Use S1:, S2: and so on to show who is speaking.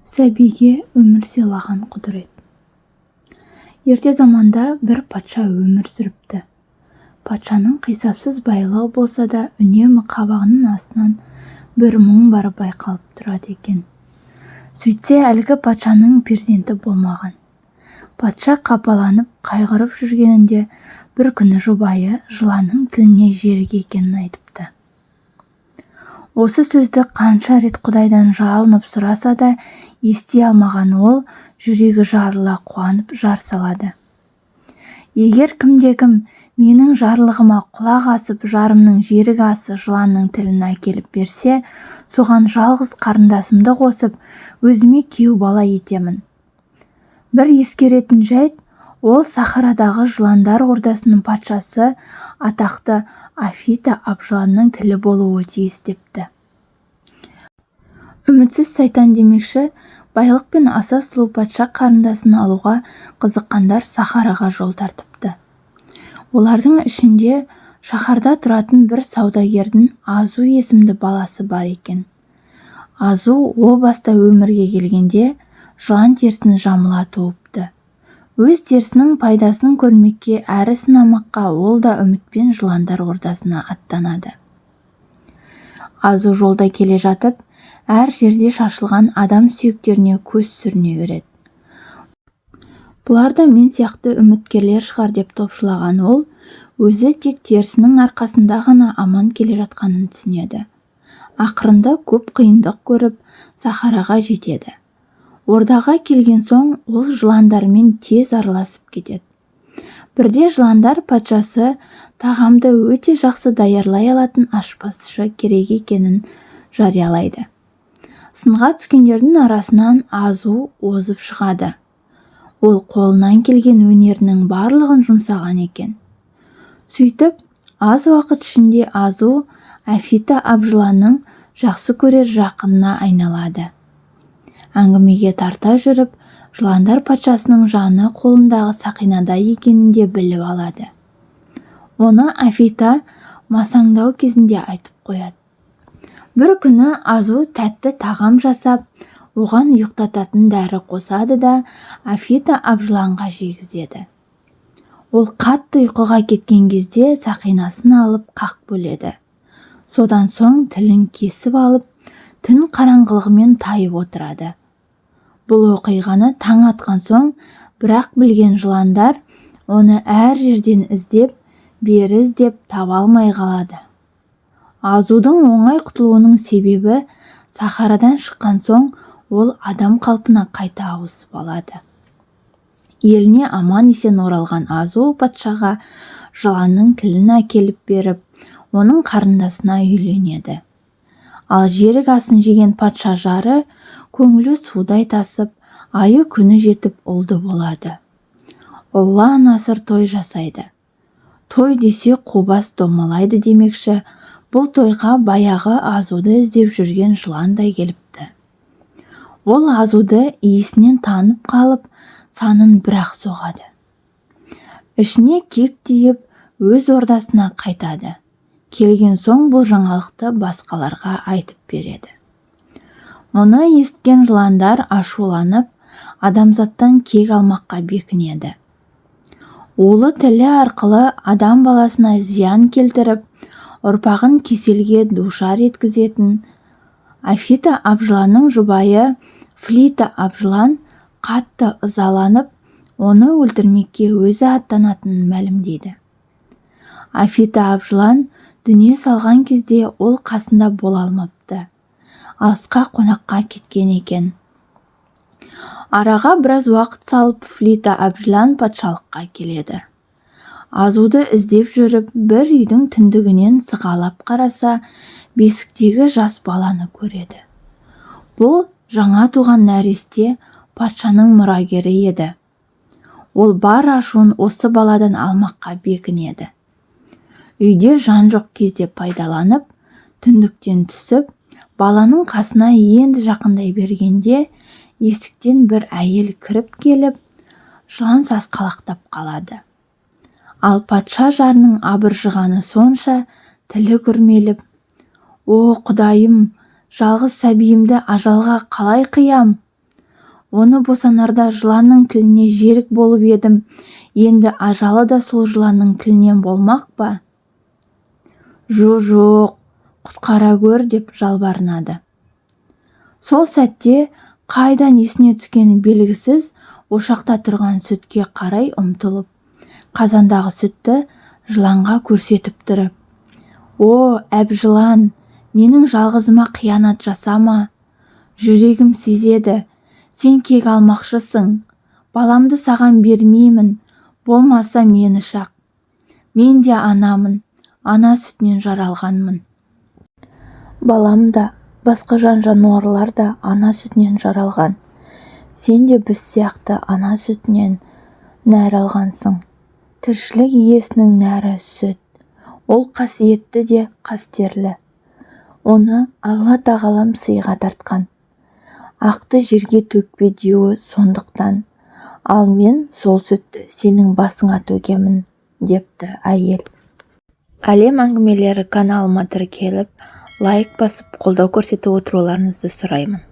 S1: Сәбиге өмір сыйлаған құдірет. Ерте заманда бір патша өмір сүріпті. Патшаның қисапсыз байлығы болса да, үнемі қабағының астынан бір мұң бары байқалып тұрады екен. Сөйтсе, әлгі патшаның перзенті болмаған. Патша қапаланып, қайғырып жүргенінде бір күні жұбайы жыланның тіліне жерік екенін айтыпты. Осы сөзді қанша рет Құдайдан жалынып сұраса да, ести алмаған ол жүрегі жарыла қуанып жар салады. Егер кімде-кім менің жарлығыма құлақ асып, жарымның жерік асы жыланның тілін әкеліп берсе, соған жалғыз қарындасымды қосып, өзіме күйеу бала етемін. Бір ескеретін жайт, ол Сахарадағы жыландар ордасының патшасы атақты Афита Абжыланның тілі болуы тиіс депті. Үмітсіз сайтан демекші, байлық пен аса сұлу патша қарындасын алуға қызыққандар Сахараға жол тартыпты. Олардың ішінде шаһарда тұратын бір саудагердің Азу есімді баласы бар екен. Азу о баста өмірге келгенде жылан терісін жамыла туыпты. Өз терісінің пайдасын көрмекке әрі сынамаққа ол да үмітпен жыландар ордасына аттанады. Азу жолда келе жатып, әр жерде шашылған адам сүйектеріне көз сүріне береді. Бұлар да мен сияқты үміткерлер шығар деп топшылаған ол, өзі тек терісінің арқасында ғана аман келе жатқанын түсінеді. Ақырында көп қиындық көріп, Сахараға жетеді. Ордаға келген соң ол жыландармен тез араласып кетеді. Бірде жыландар патшасы тағамды өте жақсы даярлай алатын ашпазшы керек екенін жариялайды. Сынға түскендердің арасынан Азу озып шығады. Ол қолынан келген өнерінің барлығын жұмсаған екен. Сөйтіп, аз уақыт ішінде Азу Афита Абжыланның жақсы көрер жақынына айналады. Әңгімеге тарта жүріп, жыландар патшасының жаны қолындағы сақинада екенін де біліп алады. Оны Афита масаңдау кезінде айтып қояды. Бір күні Азу тәтті тағам жасап, оған ұйықтататын дәрі қосады да Афита Абжыланға жегізеді. Ол қатты ұйқыға кеткен кезде сақинасын алып қақ бөледі. Содан соң тілін кесіп алып, түн қараңғылығымен тайып отырады. Бұл оқиғаны таң атқан соң, бірақ білген жыландар оны әр жерден іздеп, бері іздеп таба алмай қалады. Азудың оңай құтылуының себебі, Сахарадан шыққан соң ол адам қалпына қайта ауысып алады. Еліне аман-есен оралған Азу патшаға жыланның тілін әкеліп беріп, оның қарындасына үйленеді. Ал жерік асын жеген патша жары көңілі судай тасып, айы күні жетіп ұлды болады. Ұлан-асыр той жасайды. Той десе қубас домалайды демекші, бұл тойға баяғы Азуды іздеп жүрген жыландай келіпті. Ол Азуды иісінен танып қалып, санын бір-ақ соғады. Ішіне кек түйіп, өз ордасына қайтады. Келген соң бұл жаңалықты басқаларға айтып береді. Мұны естіген жыландар ашуланып, адамзаттан кек алмаққа бекінеді. Улы тілі арқылы адам баласына зиян келтіріп, ұрпағын кеселге душар еткізетін Афита Абжыланның жұбайы Флита Абжылан қатты ызаланып, оны өлтірмекке өзі аттанатынын мәлімдейді. Афита Абжылан дүние салған кезде ол қасында бола алмапты. Алысқа қонаққа кеткен екен. Араға біраз уақыт салып, Флита Абжылан патшалыққа келеді. Азуды іздеп жүріп, бір үйдің түндігінен сығалап қараса, бесіктегі жас баланы көреді. Бұл жаңа туған нәресте патшаның мұрагері еді. Ол бар ашуын осы баладан алмаққа бекінеді. Үйде жан жоқ кезде пайдаланып, түндіктен түсіп, баланың қасына енді жақындай бергенде, есіктен бір әйел кіріп келіп, жылан сасқалақтап қалады. Ал патша жарының абыржығаны сонша, тілі күрмеліп, «О, Құдайым, жалғыз сәбиімді ажалға қалай қиям?» Оны босанарда жыланның тіліне жерік болып едім, енді ажалы да сол жыланның тілінен болмақ па? Жоқ, құтқара көр деп жалбарынады. Сол сәтте қайдан есіне түскені белгісіз ошақта тұрған сүтке қарай ұмтылып, қазандағы сүтті жыланға көрсетіп тұрып: «О, әбжылан, менің жалғызыма қиянат жасама. Жүрегім сезеді, сен кек алмақшысың. Баламды саған бермеймін, болмаса мені шақ. Мен де анамын, ана сүтінен жаралғанмын. Балам да, басқа жан-жануарлар да ана сүтінен жаралған. Сен де біз сияқты ана сүтінен нәр алғансың. Тіршілік иесінің нәрі сүт. Ол қасиетті де қастерлі. Оны Алла тағалам сыйға тартқан. Ақты жерге төкпе деуі сондықтан. Ал мен сол сүтті сенің басыңа төгемін», депті әйел. Әлем әңгімелері каналыма тіркеліп, лайк басып, қолдау көрсетіп отыруларыңызды сұраймын.